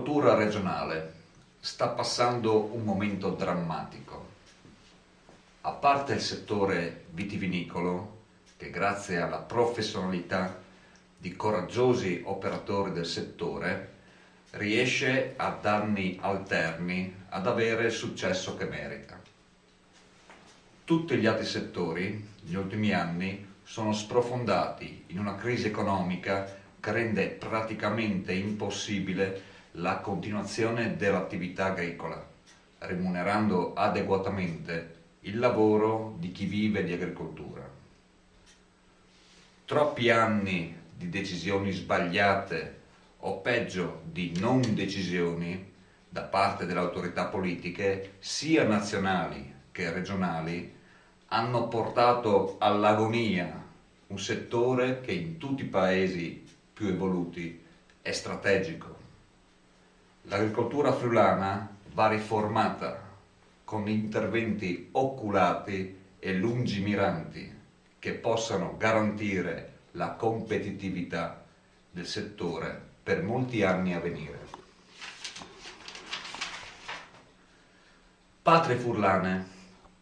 L'agricoltura regionale sta passando un momento drammatico. A parte il settore vitivinicolo, che grazie alla professionalità di coraggiosi operatori del settore riesce ad anni alterni ad avere il successo che merita. Tutti gli altri settori, negli ultimi anni, sono sprofondati in una crisi economica che rende praticamente impossibile la continuazione dell'attività agricola, remunerando adeguatamente il lavoro di chi vive di agricoltura. Troppi anni di decisioni sbagliate o peggio di non decisioni da parte delle autorità politiche, sia nazionali che regionali, hanno portato all'agonia un settore che in tutti i paesi più evoluti è strategico. L'agricoltura friulana va riformata con interventi oculati e lungimiranti che possano garantire la competitività del settore per molti anni a venire. Patrie Friulane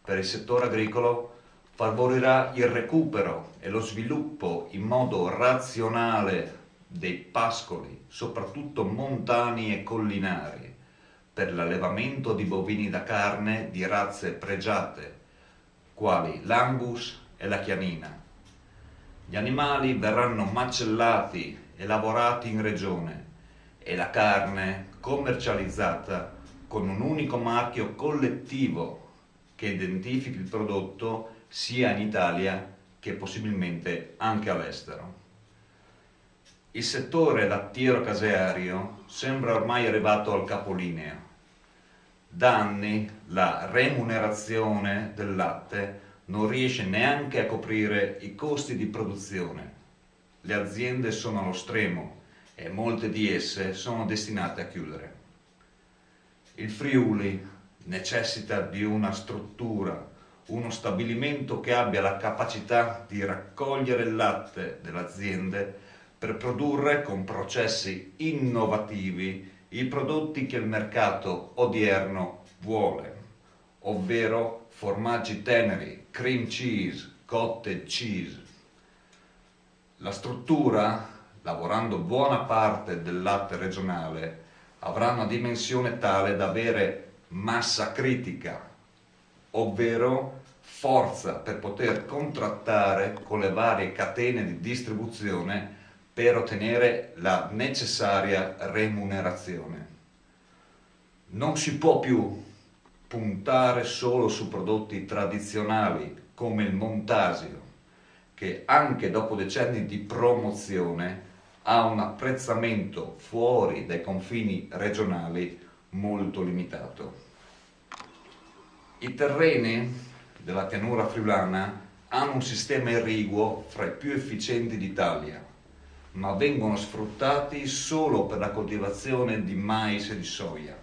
per il settore agricolo favorirà il recupero e lo sviluppo in modo razionale dei pascoli, soprattutto montani e collinari, per l'allevamento di bovini da carne di razze pregiate, quali l'Angus e la Chianina. Gli animali verranno macellati e lavorati in regione e la carne commercializzata con un unico marchio collettivo che identifichi il prodotto sia in Italia che possibilmente anche all'estero. Il settore lattiero-caseario sembra ormai arrivato al capolinea. Da anni la remunerazione del latte non riesce neanche a coprire i costi di produzione. Le aziende sono allo stremo e molte di esse sono destinate a chiudere. Il Friuli necessita di una struttura, uno stabilimento che abbia la capacità di raccogliere il latte delle aziende per produrre con processi innovativi i prodotti che il mercato odierno vuole, ovvero formaggi teneri, cream cheese, cottage cheese. La struttura, lavorando buona parte del latte regionale, avrà una dimensione tale da avere massa critica, ovvero forza per poter contrattare con le varie catene di distribuzione per ottenere la necessaria remunerazione. Non si può più puntare solo su prodotti tradizionali come il Montasio, che anche dopo decenni di promozione ha un apprezzamento fuori dai confini regionali molto limitato. I terreni della pianura friulana hanno un sistema irriguo fra i più efficienti d'Italia, ma vengono sfruttati solo per la coltivazione di mais e di soia.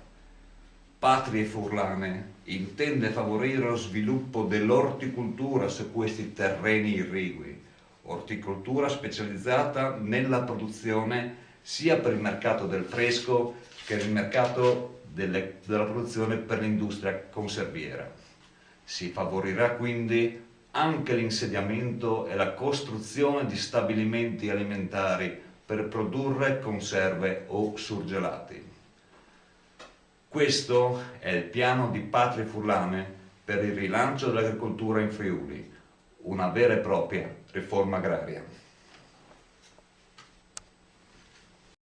Patrie Friulane intende favorire lo sviluppo dell'orticoltura su questi terreni irrigui, orticoltura specializzata nella produzione sia per il mercato del fresco che nel mercato della produzione per l'industria conserviera. Si favorirà quindi anche l'insediamento e la costruzione di stabilimenti alimentari per produrre conserve o surgelati. Questo è il piano di Patrie Friulane per il rilancio dell'agricoltura in Friuli, una vera e propria riforma agraria.